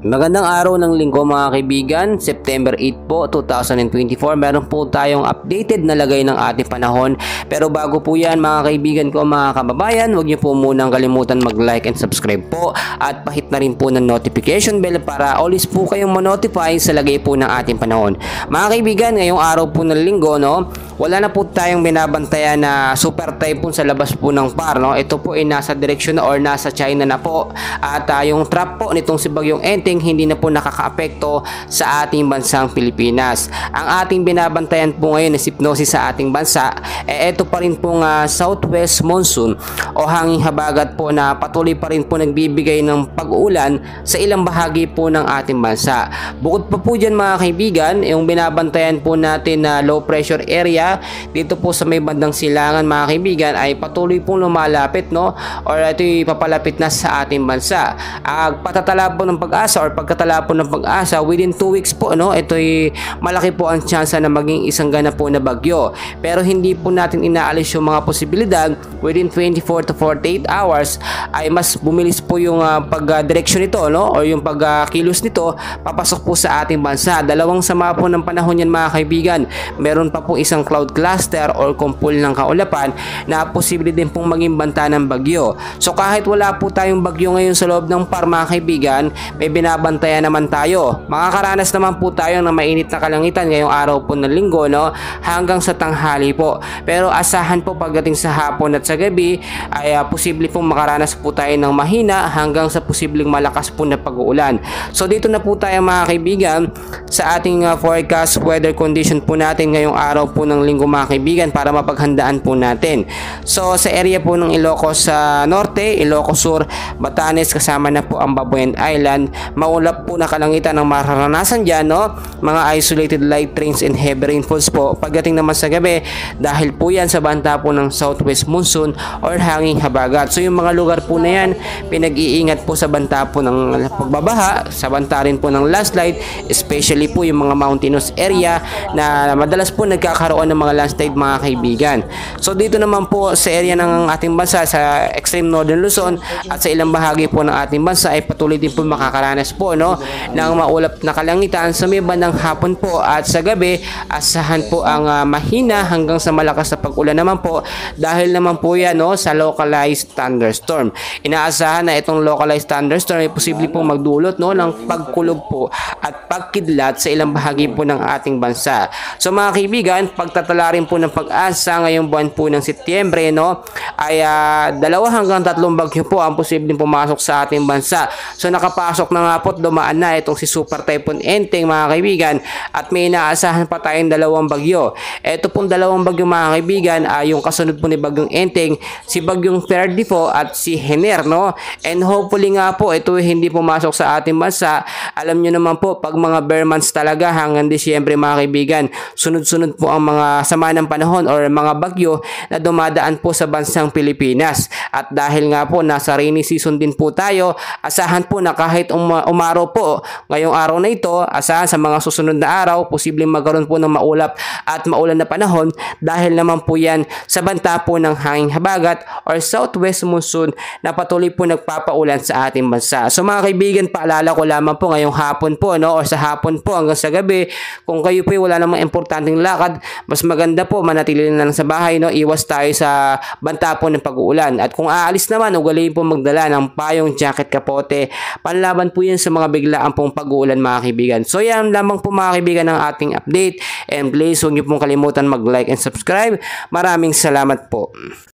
Magandang araw ng linggo mga kaibigan, September 8 po, 2024. Meron po tayong updated na lagay ng ating panahon. Pero bago po yan mga kaibigan ko, mga kababayan, huwag niyo po munang kalimutan mag-like and subscribe po. At pahit na rin po ng notification bell para always po kayong ma-notify sa lagay po ng ating panahon. Mga kaibigan, ngayong araw po ng linggo, no, wala na po tayong binabantayan na super typhoon sa labas po ng PAR. No? Ito po ay nasa direksyon or nasa China na po. At yung trap po nitong si Bagyong Enteng hindi na po nakakaapekto sa ating bansang Pilipinas. Ang ating binabantayan po ngayon na hypnosis sa ating bansa, ito pa rin pong southwest monsoon o hanging habagat po na patuloy pa rin po nagbibigay ng pag-uulan sa ilang bahagi po ng ating bansa. Bukod pa po dyan mga kaibigan, yung binabantayan po natin na low pressure area dito po sa may bandang silangan mga kaibigan ay patuloy pong lumalapit, no? Or ito'y papalapit na sa ating bansa. Patatala po ng pag-asa or pagkatala po ng pag-asa within 2 weeks po, no, ito'y malaki po ang tsansa na maging isang ganap po na bagyo. Pero hindi po natin inaalis yung mga posibilidad within 24 to 48 hours ay mas bumilis po yung pag-direksyon nito, no, or yung pag-kilos nito papasok po sa ating bansa. Dalawang sama po ng panahon yan mga kaibigan. Meron pa po isang cloud cluster or kumpul ng kaulapan na posible din pong maging banta ng bagyo. So kahit wala po tayong bagyo ngayon sa loob ng PAR mga kaibigan, may binabantayan naman tayo. Makakaranas naman po tayo ng mainit na kalangitan ngayong araw po ng linggo, no, hanggang sa tanghali po. Pero asahan po pagdating sa hapon at sa gabi ay posible pong makaranas po tayo ng mahina hanggang sa posibleng malakas po na pag-uulan. So dito na po tayo mga kaibigan sa ating forecast weather condition po natin ngayong araw po ng linggo mga kaibigan para mapaghandaan po natin. So sa area po ng Ilocos sa Norte, Ilocos Sur, Batanes kasama na po ang Babuyan Island, maulap po na kalangitan ang mararanasan dyan, no? Mga isolated light rains and heavy rainfalls po pagdating naman sa gabi dahil po yan sa banta po ng southwest monsoon or hanging habagat. So yung mga lugar po na yan, pinag-iingat po sa banta po ng pagbabaha, sa banta rin po ng landslide, especially po yung mga mountainous area na madalas po nagkakaroon ng mga landslide mga kaibigan. So dito naman po sa area ng ating bansa sa extreme northern Luzon at sa ilang bahagi po ng ating bansa ay patuloy din po makakaranas po, no, ng maulap na kalangitan sa may bandang hapon po at sa gabi asahan po ang mahina hanggang sa malakas na pag-ulan naman po dahil naman po yan, no, sa localized thunderstorm. Inaasahan na itong localized thunderstorm ay posible pong magdulot, no, ng pagkulog po at pagkidlat sa ilang bahagi po ng ating bansa. So mga kaibigan, pagtatala rin po ng pag-asa ngayong buwan po ng Setyembre, no, ay 2 hanggang 3 bagyo po ang posibleng pumasok sa ating bansa. So nakapasok na nga po at dumaan na itong si Super Typhoon Enteng mga kaibigan at may inaasahan pa tayong 2 bagyo. Ito pong 2 bagyo mga kaibigan ay yung kasunod po ni Bagyong Enteng, si Bagyong Ferdinand at si Hener, no, and hopefully nga po ito hindi pumasok sa ating bansa. Alam nyo naman po pag mga bare months talaga hanggang Disyembre mga kaibigan, sunod-sunod po ang mga sama ng panahon or mga bagyo na dumadaan po sa bansang Pilipinas. At dahil nga po nasa rainy season din po tayo, asahan po na kahit umaraw po ngayong araw na ito, asahan sa mga susunod na araw posibleng magkaroon po ng maulap at maulan na panahon dahil naman po yan sa banta po ng hanging habagat or southwest monsoon na patuloy po nagpapaulan sa ating bansa. So mga kaibigan, paalala ko lamang po ngayong hapon po, no, or sa hapon po hanggang sa gabi, kung kayo po wala namang importanteng lakad, mas maganda po manatili na lang sa bahay, no, iwas tayo sa banta po ng pag-uulan. At kung aalis naman, ugaliin po magdala ng payong, jacket, kapote, panlaban po yan sa mga biglaan pong pag-uulan mga kaibigan. So yan lamang po mga kaibigan ng ating update, and please huwag niyo pong kalimutan mag-like and subscribe. Maraming salamat po.